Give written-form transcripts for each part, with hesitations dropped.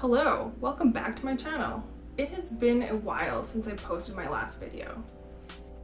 Hello, welcome back to my channel. It has been a while since I posted my last video.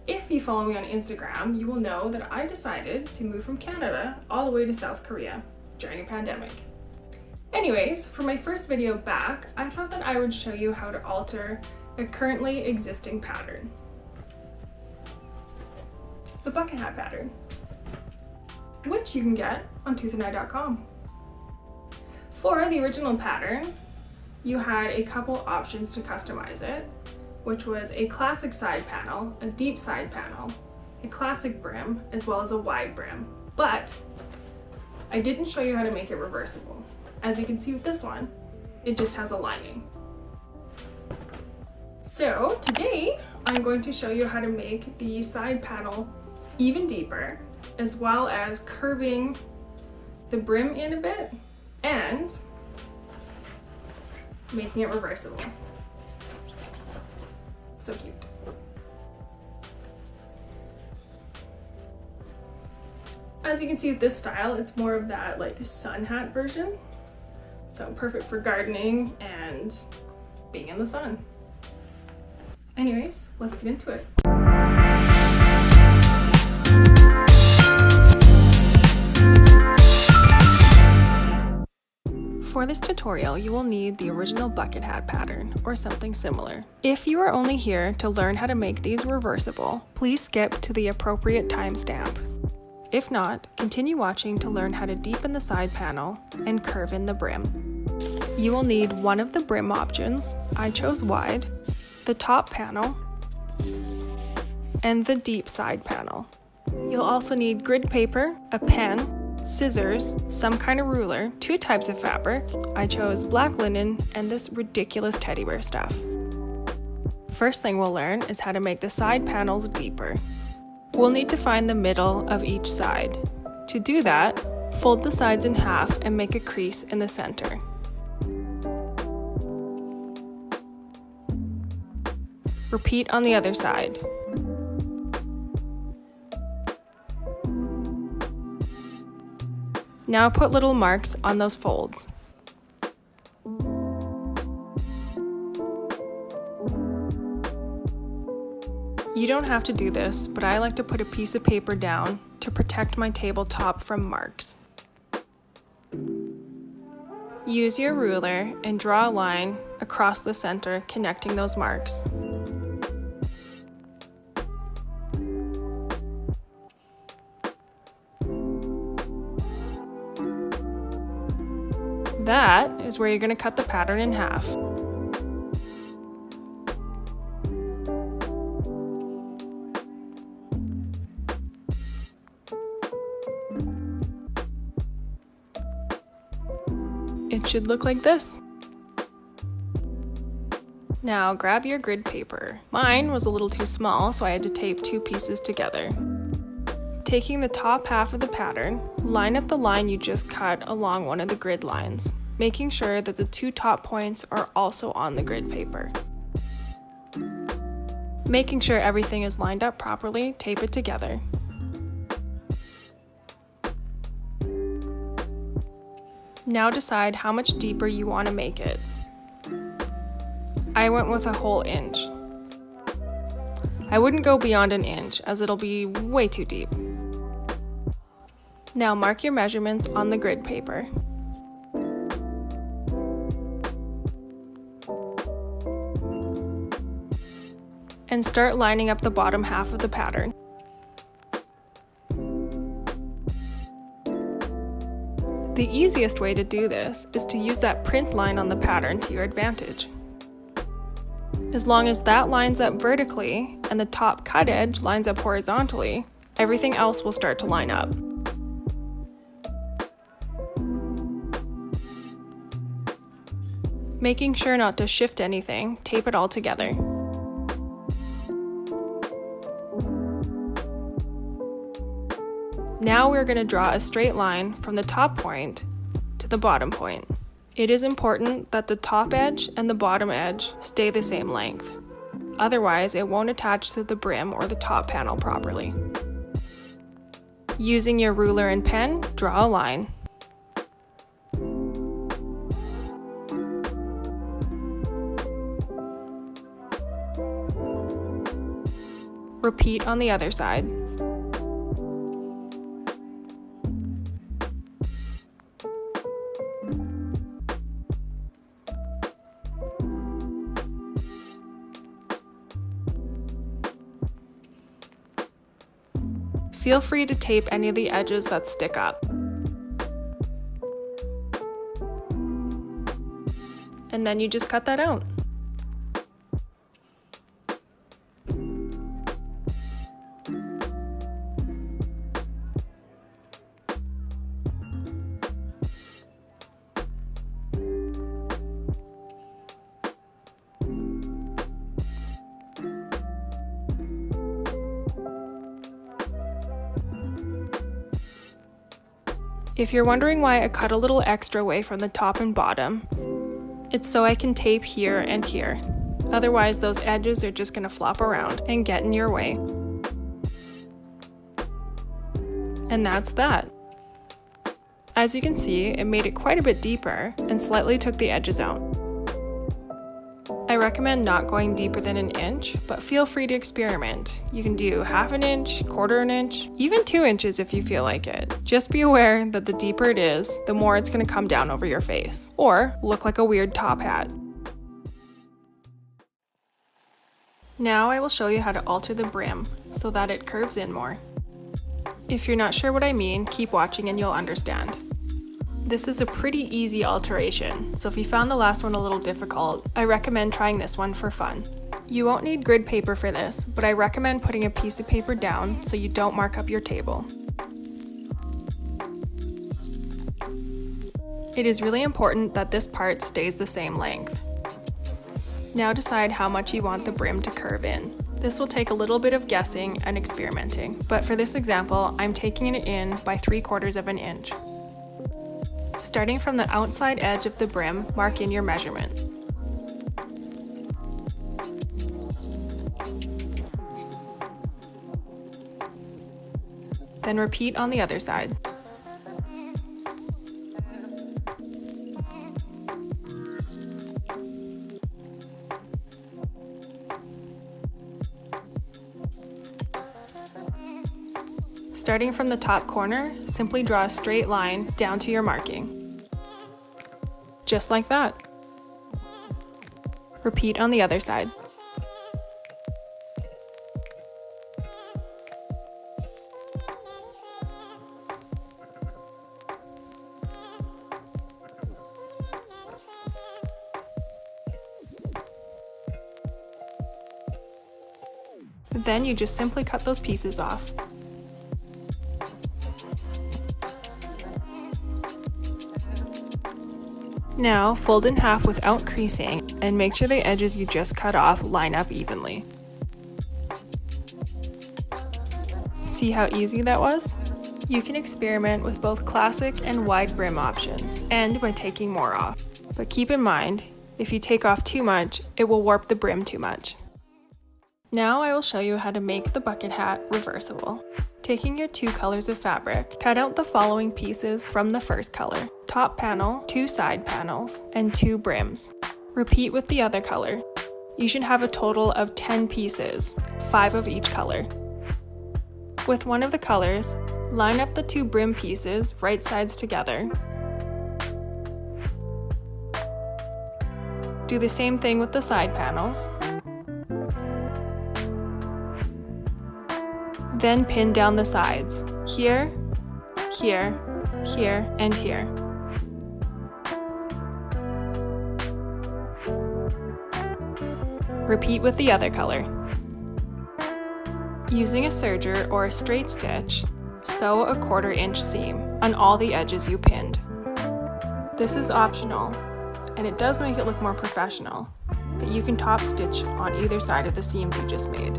If you follow me on Instagram, you will know that I decided to move from Canada all the way to South Korea during a pandemic. Anyways, for my first video back, I thought that I would show you how to alter a currently existing pattern. The bucket hat pattern, which you can get on toothandeye.com. For the original pattern, you had a couple options to customize it, which was a classic side panel, a deep side panel, a classic brim, as well as a wide brim. But I didn't show you how to make it reversible. As you can see with this one, it just has a lining. So today, I'm going to show you how to make the side panel even deeper, as well as curving the brim in a bit and making it reversible. So cute. As you can see with this style, it's more of that like sun hat version. So perfect for gardening and being in the sun. Anyways, let's get into it. For this tutorial, you will need the original bucket hat pattern or something similar. If you are only here to learn how to make these reversible, please skip to the appropriate timestamp. If not, continue watching to learn how to deepen the side panel and curve in the brim. You will need one of the brim options. I chose wide, the top panel, and the deep side panel. You'll also need grid paper, a pen, scissors, some kind of ruler, 2 types of fabric. I chose black linen and this ridiculous teddy bear stuff. First thing we'll learn is how to make the side panels deeper. We'll need to find the middle of each side. To do that, fold the sides in half and make a crease in the center. Repeat on the other side. Now put little marks on those folds. You don't have to do this, but I like to put a piece of paper down to protect my tabletop from marks. Use your ruler and draw a line across the center connecting those marks. That is where you're going to cut the pattern in half. It should look like this. Now grab your grid paper. Mine was a little too small, so I had to tape 2 pieces together. Taking the top half of the pattern, line up the line you just cut along one of the grid lines, making sure that the 2 top points are also on the grid paper. Making sure everything is lined up properly, tape it together. Now decide how much deeper you want to make it. I went with a whole inch. I wouldn't go beyond an inch as it'll be way too deep. Now mark your measurements on the grid paper. And start lining up the bottom half of the pattern. The easiest way to do this is to use that print line on the pattern to your advantage. As long as that lines up vertically and the top cut edge lines up horizontally, everything else will start to line up. Making sure not to shift anything, tape it all together. Now we're going to draw a straight line from the top point to the bottom point. It is important that the top edge and the bottom edge stay the same length. Otherwise, it won't attach to the brim or the top panel properly. Using your ruler and pen, draw a line. Repeat on the other side. Feel free to tape any of the edges that stick up. And then you just cut that out. If you're wondering why I cut a little extra away from the top and bottom, it's so I can tape here and here. Otherwise, those edges are just going to flop around and get in your way. And that's that. As you can see, it made it quite a bit deeper and slightly took the edges out. I recommend not going deeper than an inch, but feel free to experiment. You can do half an inch, quarter an inch, even 2 inches if you feel like it. Just be aware that the deeper it is, the more it's going to come down over your face, or look like a weird top hat. Now I will show you how to alter the brim so that it curves in more. If you're not sure what I mean, keep watching and you'll understand. This is a pretty easy alteration, so if you found the last one a little difficult, I recommend trying this one for fun. You won't need grid paper for this, but I recommend putting a piece of paper down so you don't mark up your table. It is really important that this part stays the same length. Now decide how much you want the brim to curve in. This will take a little bit of guessing and experimenting, but for this example, I'm taking it in by 3/4 of an inch. Starting from the outside edge of the brim, mark in your measurement. Then repeat on the other side. Starting from the top corner, simply draw a straight line down to your marking. Just like that. Repeat on the other side. Then you just simply cut those pieces off. Now, fold in half without creasing and make sure the edges you just cut off line up evenly. See how easy that was? You can experiment with both classic and wide brim options, and by taking more off. But keep in mind, if you take off too much, it will warp the brim too much. Now I will show you how to make the bucket hat reversible. Taking your 2 colors of fabric, cut out the following pieces from the first color: top panel, 2 side panels, and 2 brims. Repeat with the other color. You should have a total of 10 pieces, 5 of each color. With one of the colors, line up the 2 brim pieces right sides together. Do the same thing with the side panels. Then pin down the sides, here, here, here, and here. Repeat with the other color. Using a serger or a straight stitch, sew a 1/4 inch seam on all the edges you pinned. This is optional, and it does make it look more professional, but you can top stitch on either side of the seams you just made.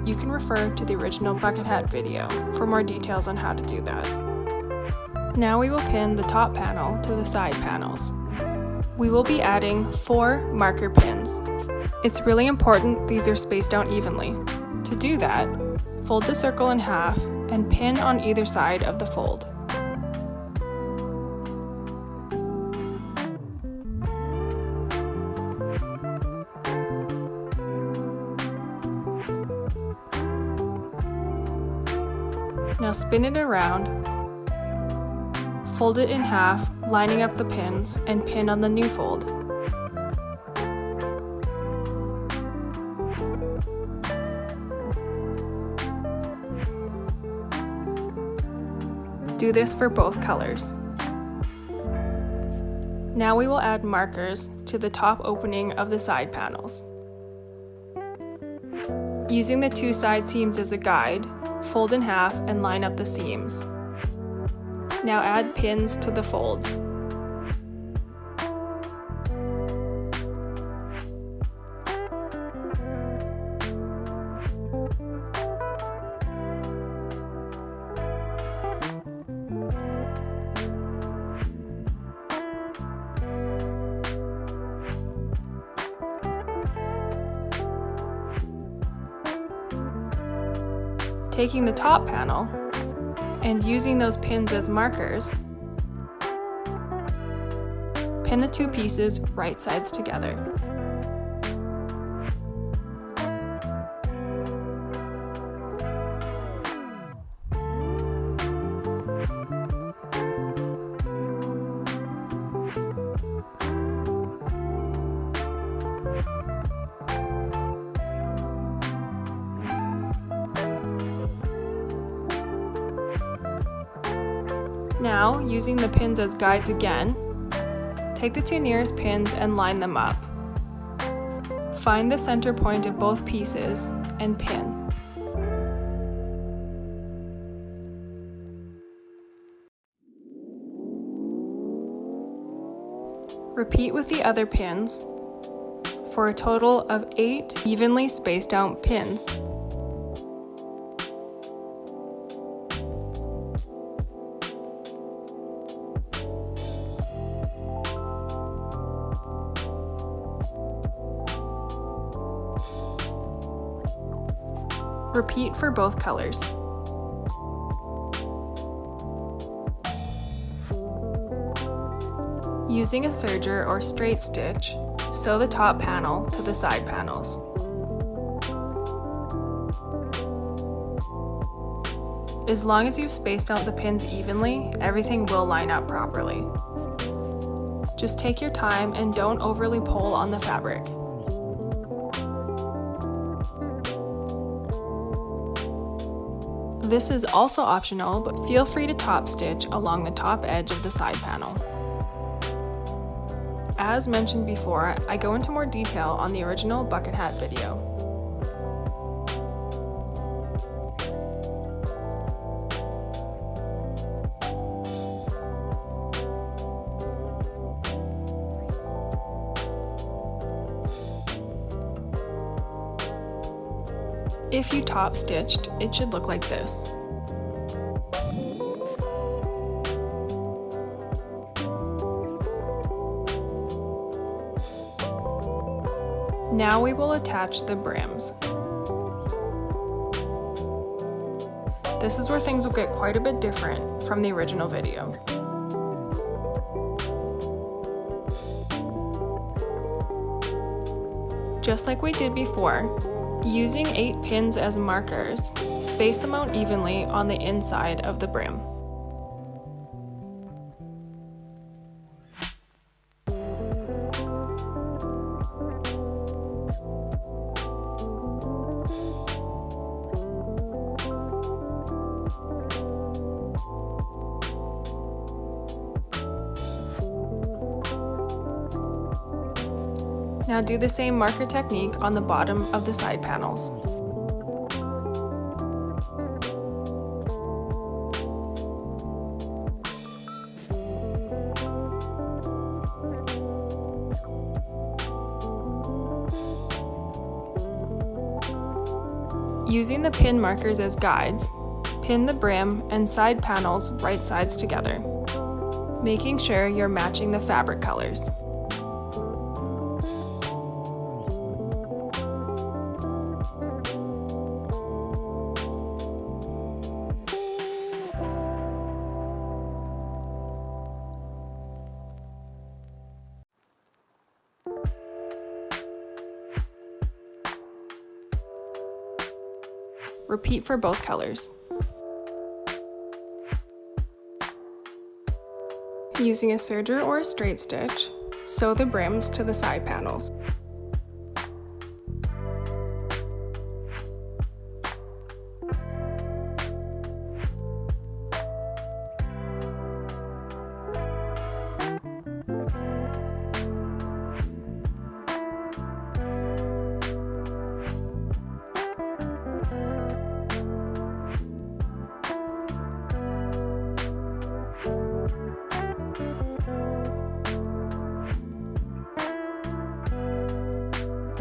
You can refer to the original bucket hat video for more details on how to do that. Now we will pin the top panel to the side panels. We will be adding 4 marker pins. It's really important these are spaced out evenly. To do that, fold the circle in half and pin on either side of the fold. Now spin it around, fold it in half, lining up the pins, and pin on the new fold. Do this for both colors. Now we will add markers to the top opening of the side panels. Using the two side seams as a guide, fold in half and line up the seams. Now add pins to the folds. Taking the top panel and using those pins as markers, pin the two pieces right sides together. Now, using the pins as guides again, take the two nearest pins and line them up. Find the center point of both pieces and pin. Repeat with the other pins for a total of 8 evenly spaced out pins. Repeat for both colors. Using a serger or straight stitch, sew the top panel to the side panels. As long as you've spaced out the pins evenly, everything will line up properly. Just take your time and don't overly pull on the fabric. This is also optional, but feel free to top stitch along the top edge of the side panel. As mentioned before, I go into more detail on the original bucket hat video. If you top stitched, it should look like this. Now we will attach the brims. This is where things will get quite a bit different from the original video. Just like we did before, using 8 pins as markers, space them out evenly on the inside of the brim. Now do the same marker technique on the bottom of the side panels. Using the pin markers as guides, pin the brim and side panels right sides together, making sure you're matching the fabric colors. Repeat for both colors. Using a serger or a straight stitch, sew the brims to the side panels.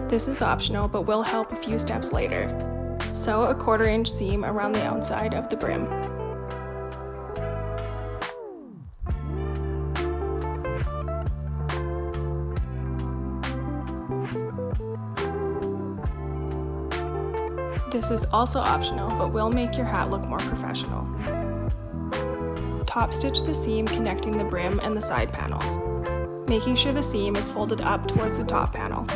This is optional, but will help a few steps later. Sew a 1/4 inch seam around the outside of the brim. This is also optional, but will make your hat look more professional. Top stitch the seam connecting the brim and the side panels, making sure the seam is folded up towards the top panel.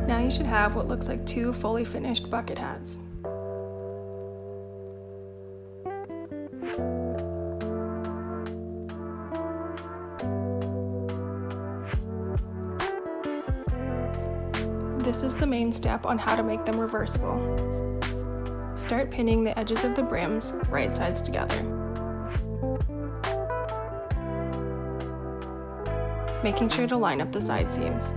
Now you should have what looks like 2 fully finished bucket hats. This is the main step on how to make them reversible. Start pinning the edges of the brims, right sides together. Making sure to line up the side seams.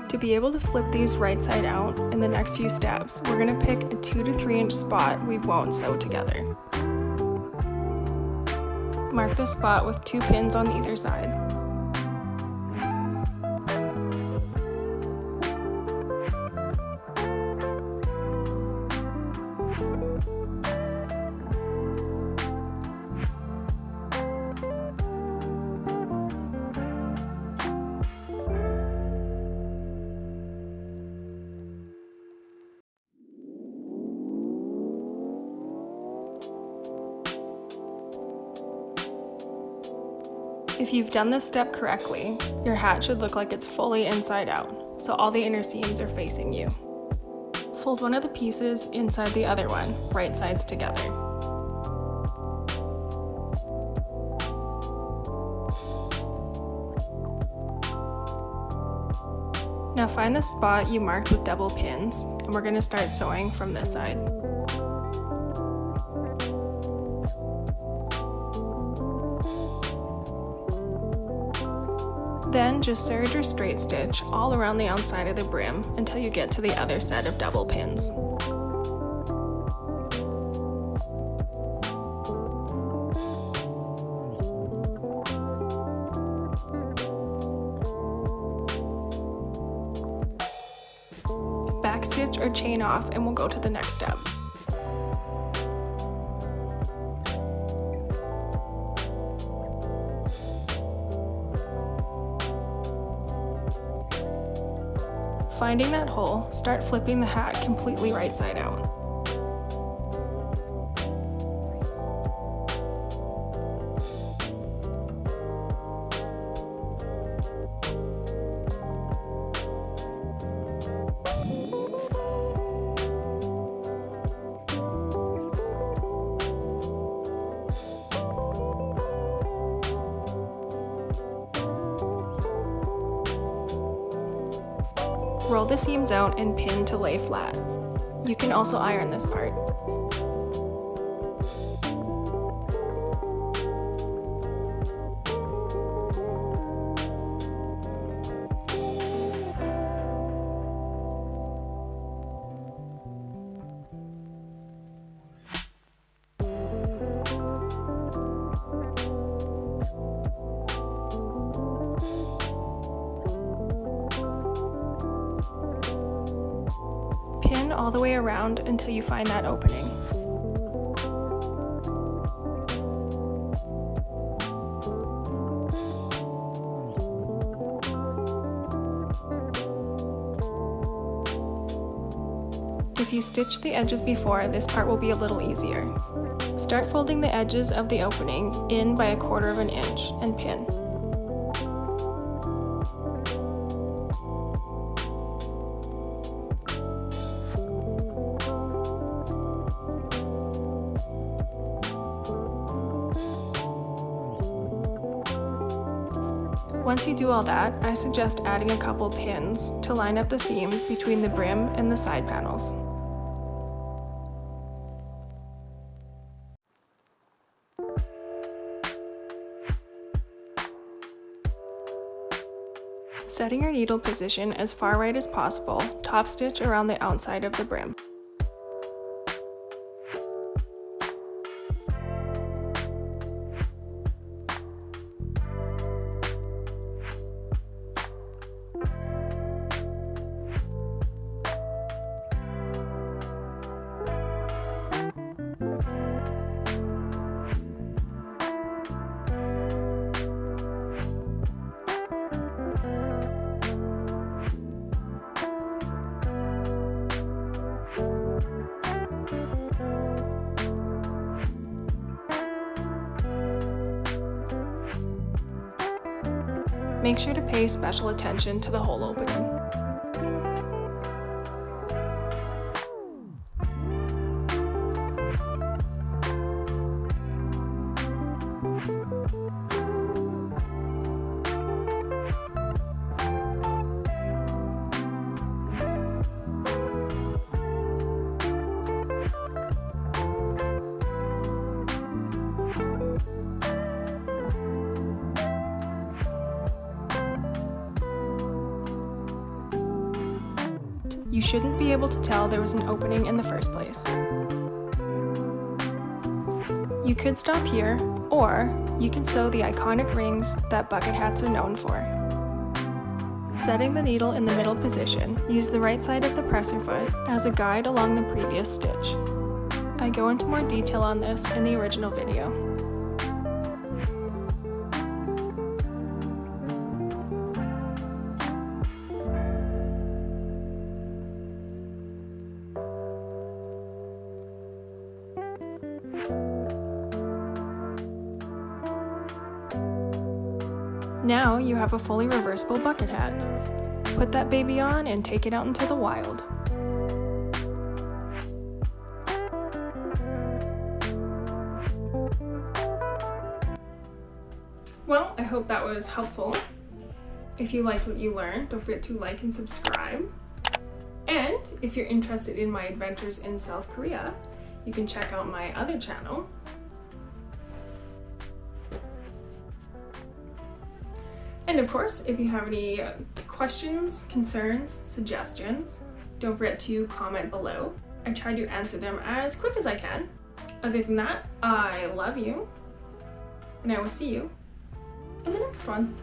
To be able to flip these right side out in the next few steps, we're going to pick a 2 to 3 inch spot we won't sew together. Mark the spot with 2 pins on either side. If you've done this step correctly, your hat should look like it's fully inside out, so all the inner seams are facing you. Fold one of the pieces inside the other one, right sides together. Now find the spot you marked with double pins, and we're going to start sewing from this side. Then just serge or straight stitch all around the outside of the brim until you get to the other set of double pins. Backstitch or chain off and we'll go to the next step. Finding that hole, start flipping the hat completely right side out. Roll the seams out and pin to lay flat. You can also iron this part. Pin all the way around until you find that opening. If you stitch the edges before, this part will be a little easier. Start folding the edges of the opening in by 1/4 inch and pin. Once you do all that, I suggest adding a couple pins to line up the seams between the brim and the side panels. Setting your needle position as far right as possible, top stitch around the outside of the brim. Make sure to pay special attention to the hole opening. You shouldn't be able to tell there was an opening in the first place. You could stop here, or you can sew the iconic rings that bucket hats are known for. Setting the needle in the middle position, use the right side of the presser foot as a guide along the previous stitch. I go into more detail on this in the original video. Now you have a fully reversible bucket hat. Put that baby on and take it out into the wild. Well, I hope that was helpful. If you liked what you learned, don't forget to like and subscribe. And if you're interested in my adventures in South Korea, you can check out my other channel. And of course, if you have any questions, concerns, suggestions, don't forget to comment below. I try to answer them as quick as I can. Other than that, I love you, and I will see you in the next one.